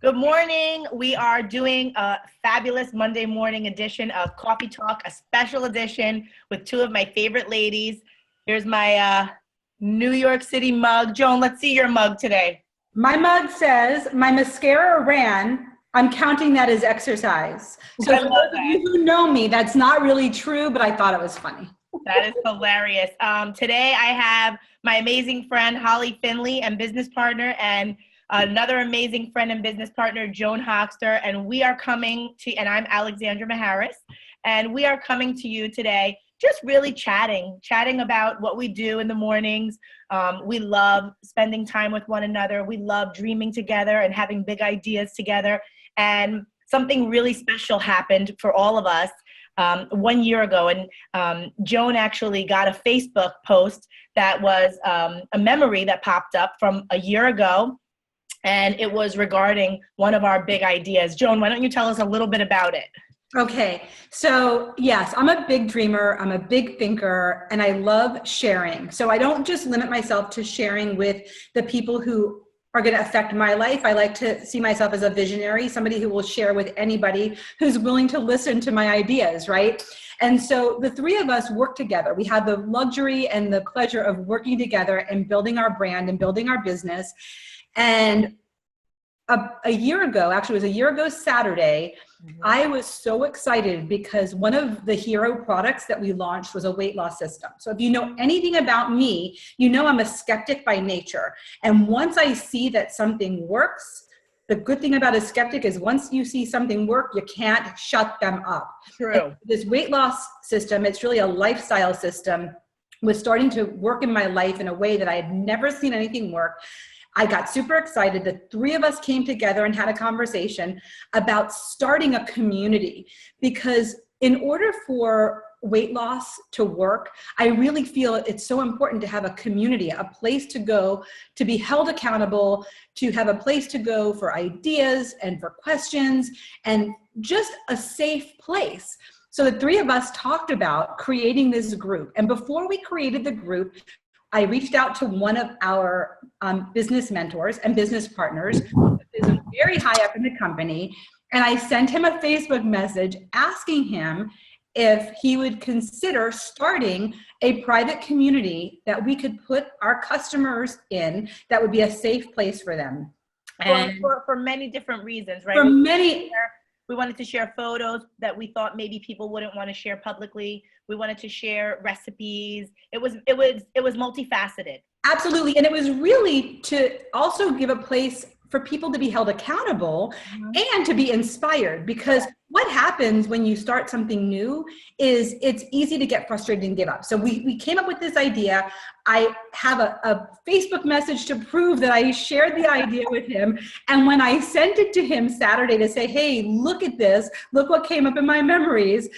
Good morning. We are doing a fabulous Monday morning edition of Coffee Talk, a special edition with two of my favorite ladies. Here's my New York City mug. Joan, let's see your mug today. My mug says, my mascara ran. I'm counting that as exercise. So for those of you who know me, that's not really true, but I thought it was funny. That is hilarious. Today I have my amazing friend, Holly Finley, and business partner, and another amazing friend and business partner, Joan Hoxter, and we are coming to, and I'm Alexandra Mahairas, and we are coming to you today just really chatting about what we do in the mornings. We love spending time with one another. We love dreaming together and having big ideas together. And something really special happened for all of us 1 year ago. And Joan actually got a Facebook post that was a memory that popped up from a year ago. And it was regarding one of our big ideas. Joan, why don't you tell us a little bit about it? Okay, so yes, I'm a big dreamer, I'm a big thinker, and I love sharing. So I don't just limit myself to sharing with the people who are going to affect my life. I like to see myself as a visionary, somebody who will share with anybody who's willing to listen to my ideas, right? And so the three of us work together. We have the luxury and the pleasure of working together and building our brand and building our business. And a year ago, actually it was a year ago Saturday, I was so excited because one of the hero products that we launched was a weight loss system. So if you know anything about me, you know I'm a skeptic by nature. And once I see that something works, the good thing about a skeptic is once you see something work, you can't shut them up. True. And this weight loss system, it's really a lifestyle system, was starting to work in my life in a way that I had never seen anything work. I got super excited. The three of us came together and had a conversation about starting a community, because in order for weight loss to work, I really feel it's so important to have a community, a place to go, to be held accountable, to have a place to go for ideas and for questions, and just a safe place. So the three of us talked about creating this group. And before we created the group, I reached out to one of our business mentors and business partners who is very high up in the company. And I sent him a Facebook message asking him if he would consider starting a private community that we could put our customers in that would be a safe place for them. And for many different reasons, right? We wanted to share photos that we thought maybe people wouldn't want to share publicly. We wanted to share recipes. It was multifaceted. Absolutely. And it was really to also give a place for people to be held accountable and to be inspired, because what happens when you start something new is it's easy to get frustrated and give up. So we came up with this idea. I have a Facebook message to prove that I shared the idea with him. And when I sent it to him Saturday to say, hey, look at this, look what came up in my memories,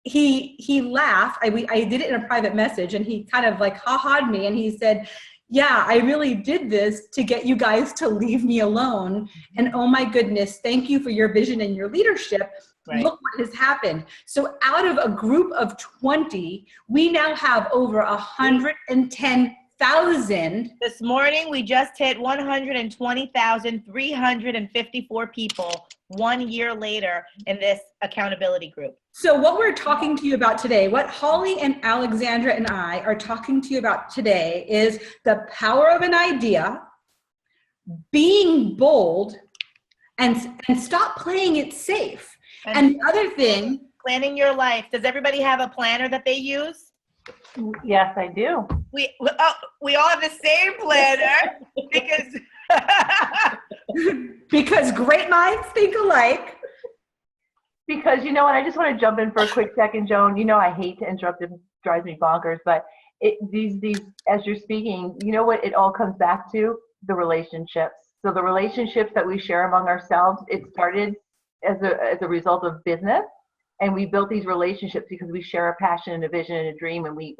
he laughed. I did it in a private message, and he kind of like ha-ha'd me, and he said, yeah, I really did this to get you guys to leave me alone. And oh my goodness, thank you for your vision and your leadership. Right. Look what has happened. So out of a group of 20, we now have over 110,000. This morning, we just hit 120,354 people 1 year later in this accountability group. So what we're talking to you about today, what Holly and Alexandra and I are talking to you about today, is the power of an idea, being bold, and stop playing it safe. And the other thing, planning your life. Does everybody have a planner that they use? Yes, I do. We all have the same planner because great minds think alike. Because you know what, I just want to jump in for a quick second, Joan. You know, I hate to interrupt, it drives me bonkers, but these as you're speaking, you know what it all comes back to? The relationships. So the relationships that we share among ourselves, it started as a result of business, and we built these relationships because we share a passion and a vision and a dream, and we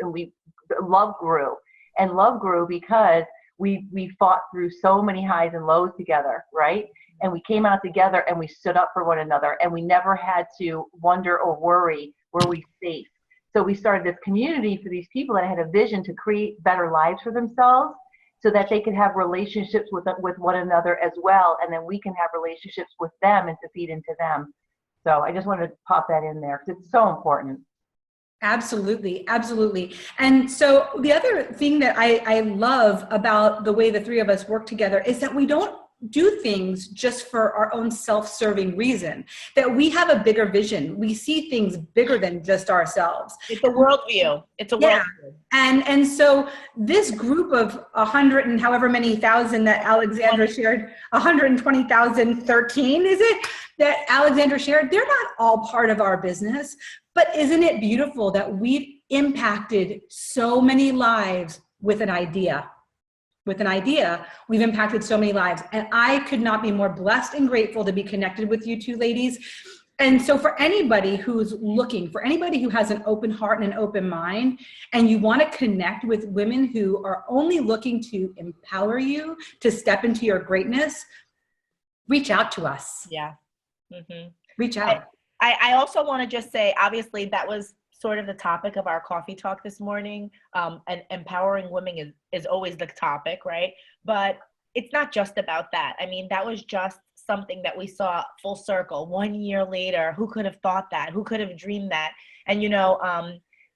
love grew. And love grew because we fought through so many highs and lows together, right? And we came out together and we stood up for one another, and we never had to wonder or worry, were we safe? So we started this community for these people that had a vision to create better lives for themselves so that they can have relationships with one another as well, and then we can have relationships with them and to feed into them. So I just wanted to pop that in there because it's so important. Absolutely. Absolutely. And so the other thing that I love about the way the three of us work together is that we don't do things just for our own self-serving reason, that we have a bigger vision. We see things bigger than just ourselves. It's a worldview. It's a worldview. And so this group of 100 and however many thousand that Alexandra shared, 120,013, is it, that Alexandra shared, they're not all part of our business, but isn't it beautiful that we've impacted so many lives with an idea? With an idea, we've impacted so many lives. And I could not be more blessed and grateful to be connected with you two ladies. And so for anybody who's looking, for anybody who has an open heart and an open mind, and you want to connect with women who are only looking to empower you to step into your greatness, reach out to us. Yeah. Mm-hmm. Reach out. I also want to just say, obviously, that was sort of the topic of our coffee talk this morning. And empowering women is always the topic, right? But it's not just about that. I mean, that was just something that we saw full circle 1 year later. Who could have thought that? Who could have dreamed that? And, you know,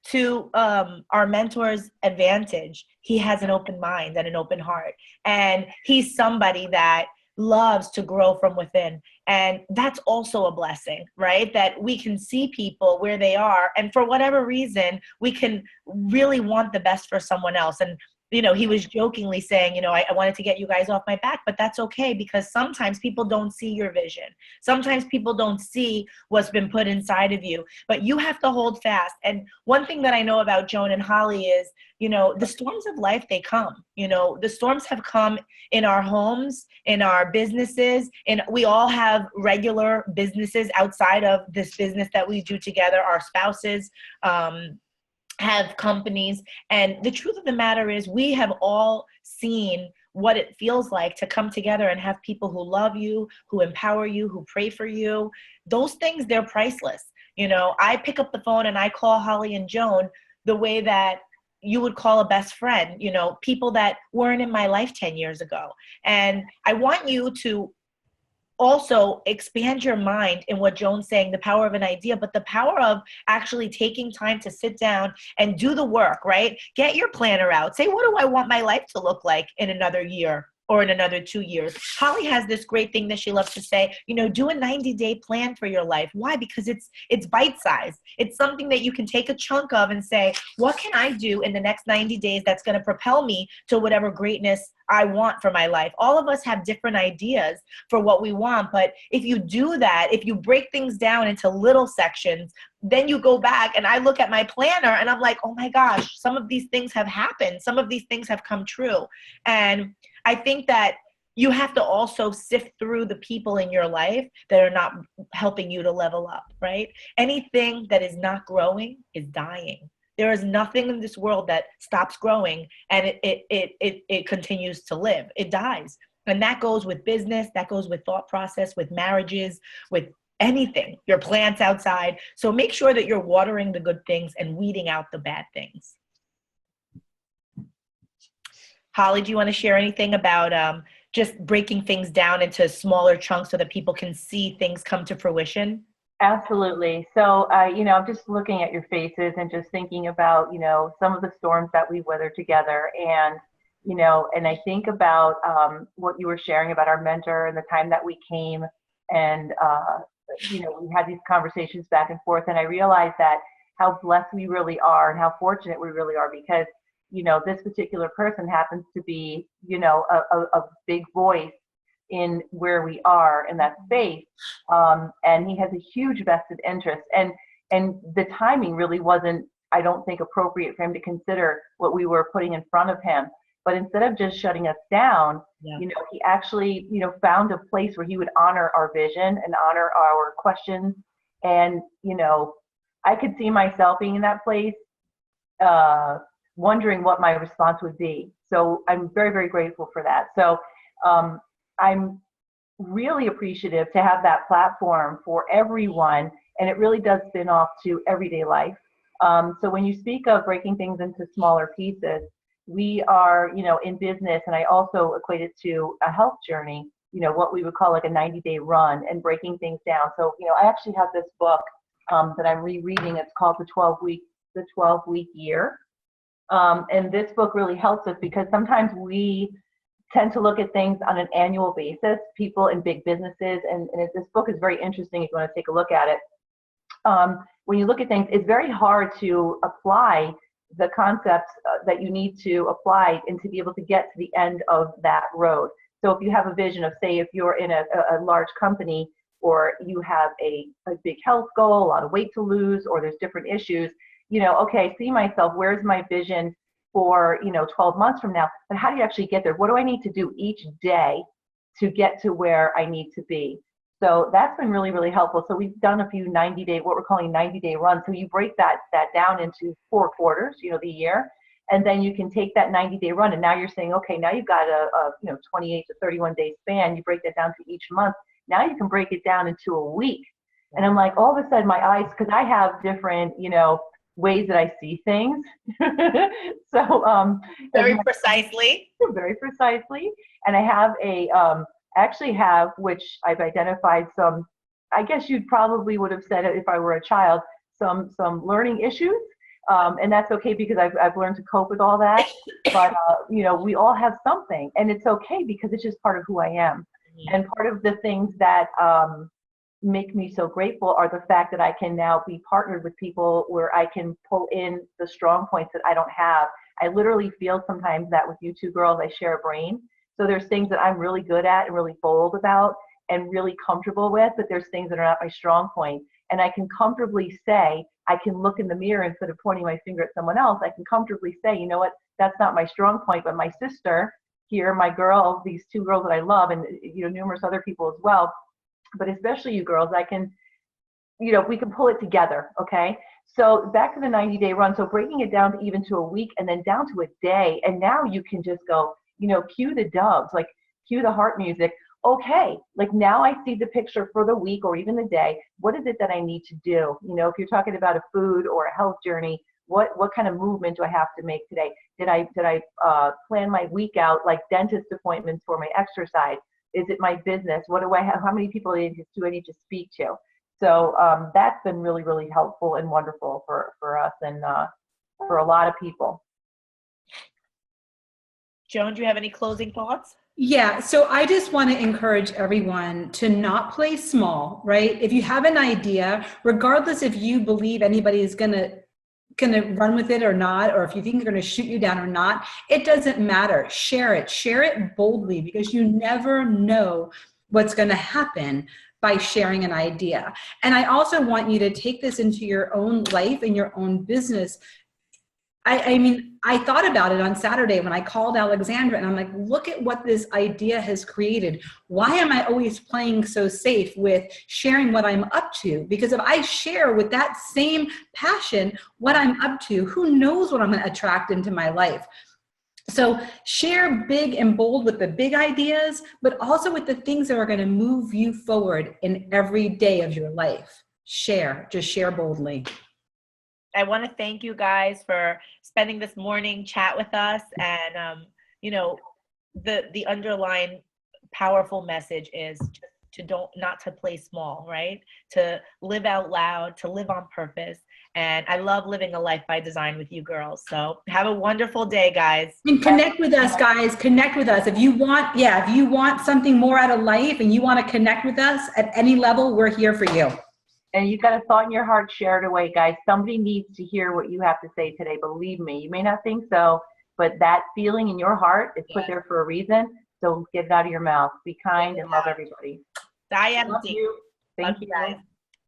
to our mentor's advantage, he has an open mind and an open heart. And he's somebody that loves to grow from within. And that's also a blessing, right? That we can see people where they are. And for whatever reason, we can really want the best for someone else. And, you know, he was jokingly saying, you know, I wanted to get you guys off my back, but that's okay, because sometimes people don't see your vision. Sometimes people don't see what's been put inside of you, but you have to hold fast. And one thing that I know about Joan and Holly is, you know, the storms of life, they come. You know, the storms have come in our homes, in our businesses, and we all have regular businesses outside of this business that we do together. Our spouses have companies. And the truth of the matter is, we have all seen what it feels like to come together and have people who love you, who empower you, who pray for you. Those things, they're priceless. You know, I pick up the phone and I call Holly and Joan the way that you would call a best friend, you know, people that weren't in my life 10 years ago. And I want you to also expand your mind in what Joan's saying, the power of an idea, but the power of actually taking time to sit down and do the work, right? Get your planner out. Say, what do I want my life to look like in another year or in another 2 years? Holly has this great thing that she loves to say, you know, do a 90-day plan for your life. Why? Because it's bite-sized. It's something that you can take a chunk of and say, what can I do in the next 90 days that's going to propel me to whatever greatness I want for my life? All of us have different ideas for what we want, but if you do that, if you break things down into little sections, then you go back and I look at my planner and I'm like, oh my gosh, some of these things have happened. Some of these things have come true. And I think that you have to also sift through the people in your life that are not helping you to level up, right? Anything that is not growing is dying. There is nothing in this world that stops growing and it continues to live. It dies. And that goes with business, that goes with thought process, with marriages, with anything, your plants outside. So make sure that you're watering the good things and weeding out the bad things. Holly, do you want to share anything about just breaking things down into smaller chunks so that people can see things come to fruition? Absolutely. So, you know, I'm just looking at your faces and just thinking about, you know, some of the storms that we weathered together. And, you know, and I think about what you were sharing about our mentor and the time that we came and, you know, we had these conversations back and forth. And I realized that how blessed we really are and how fortunate we really are, because, you know, this particular person happens to be, you know, a big voice in where we are in that space. And he has a huge vested interest. And the timing really wasn't, I don't think, appropriate for him to consider what we were putting in front of him. But instead of just shutting us down, you know, he actually, you know, found a place where he would honor our vision and honor our questions. And, you know, I could see myself being in that place, wondering what my response would be. So I'm very, very grateful for that. So I'm really appreciative to have that platform for everyone, and it really does spin off to everyday life. So when you speak of breaking things into smaller pieces, we are, in business, and I also equate it to a health journey, what we would call like a 90-day run and breaking things down. So, I actually have this book that I'm rereading. It's called The 12-Week Year. And this book really helps us because sometimes we tend to look at things on an annual basis, people in big businesses, and this book is very interesting if you want to take a look at it. When you look at things, it's very hard to apply the concepts that you need to apply and to be able to get to the end of that road. So if you have a vision of, say, if you're in a large company, or you have a big health goal, a lot of weight to lose, or there's different issues, okay, see myself, where's my vision for, 12 months from now, but how do you actually get there? What do I need to do each day to get to where I need to be? So that's been really, really helpful. So we've done a few 90-day, what we're calling 90-day runs. So you break that down into 4 quarters, the year, and then you can take that 90-day run, and now you're saying, okay, now you've got a 28 to 31 day span. You break that down to each month. Now you can break it down into a week. And I'm like, all of a sudden my eyes, because I have different, ways that I see things. So very precisely. Very precisely. And I have actually have, which I've identified some, I guess you probably would have said it if I were a child, some learning issues. And that's okay because I've learned to cope with all that. But, we all have something, and it's okay because it's just part of who I am. Mm-hmm. And part of the things that make me so grateful are the fact that I can now be partnered with people where I can pull in the strong points that I don't have. I literally feel sometimes that with you two girls, I share a brain. So there's things that I'm really good at and really bold about and really comfortable with, but there's things that are not my strong point. And I can comfortably say, I can look in the mirror instead of pointing my finger at someone else. I can comfortably say, you know what, that's not my strong point, but my sister here, my girl, these 2 girls that I love, and numerous other people as well, but especially you girls, I can, we can pull it together, okay? So back to the 90-day run. So breaking it down to even to a week and then down to a day. And now you can just go, cue the doves, like cue the heart music. Okay, like now I see the picture for the week or even the day. What is it that I need to do? If you're talking about a food or a health journey, what kind of movement do I have to make today? Did I plan my week out like dentist appointments for my exercise? Is it my business? What do I have? How many people do I need to speak to? So that's been really, really helpful and wonderful for us and for a lot of people. Joan, do you have any closing thoughts? Yeah, so I just want to encourage everyone to not play small, right? If you have an idea, regardless if you believe anybody is gonna run with it or not, or if you think they're going to shoot you down or not, it doesn't matter. Share it boldly, because you never know what's going to happen by sharing an idea. And I also want you to take this into your own life and your own business. I mean, I thought about it on Saturday when I called Alexandra, and I'm like, look at what this idea has created. Why am I always playing so safe with sharing what I'm up to? Because if I share with that same passion what I'm up to, who knows what I'm going to attract into my life? So share big and bold with the big ideas, but also with the things that are going to move you forward in every day of your life. Just share boldly. I want to thank you guys for spending this morning chat with us, and the underlying powerful message is not to play small, right? To live out loud, to live on purpose. And I love living a life by design with you girls. So have a wonderful day, guys. And connect with us, guys. Connect with us. If you want something more out of life and you want to connect with us at any level, we're here for you. And you've got a thought in your heart, share it away, guys. Somebody needs to hear what you have to say today. Believe me, you may not think so, but that feeling in your heart is put there for a reason. So get it out of your mouth. Be kind and love everybody. Die empty. Love you. Thank you, guys.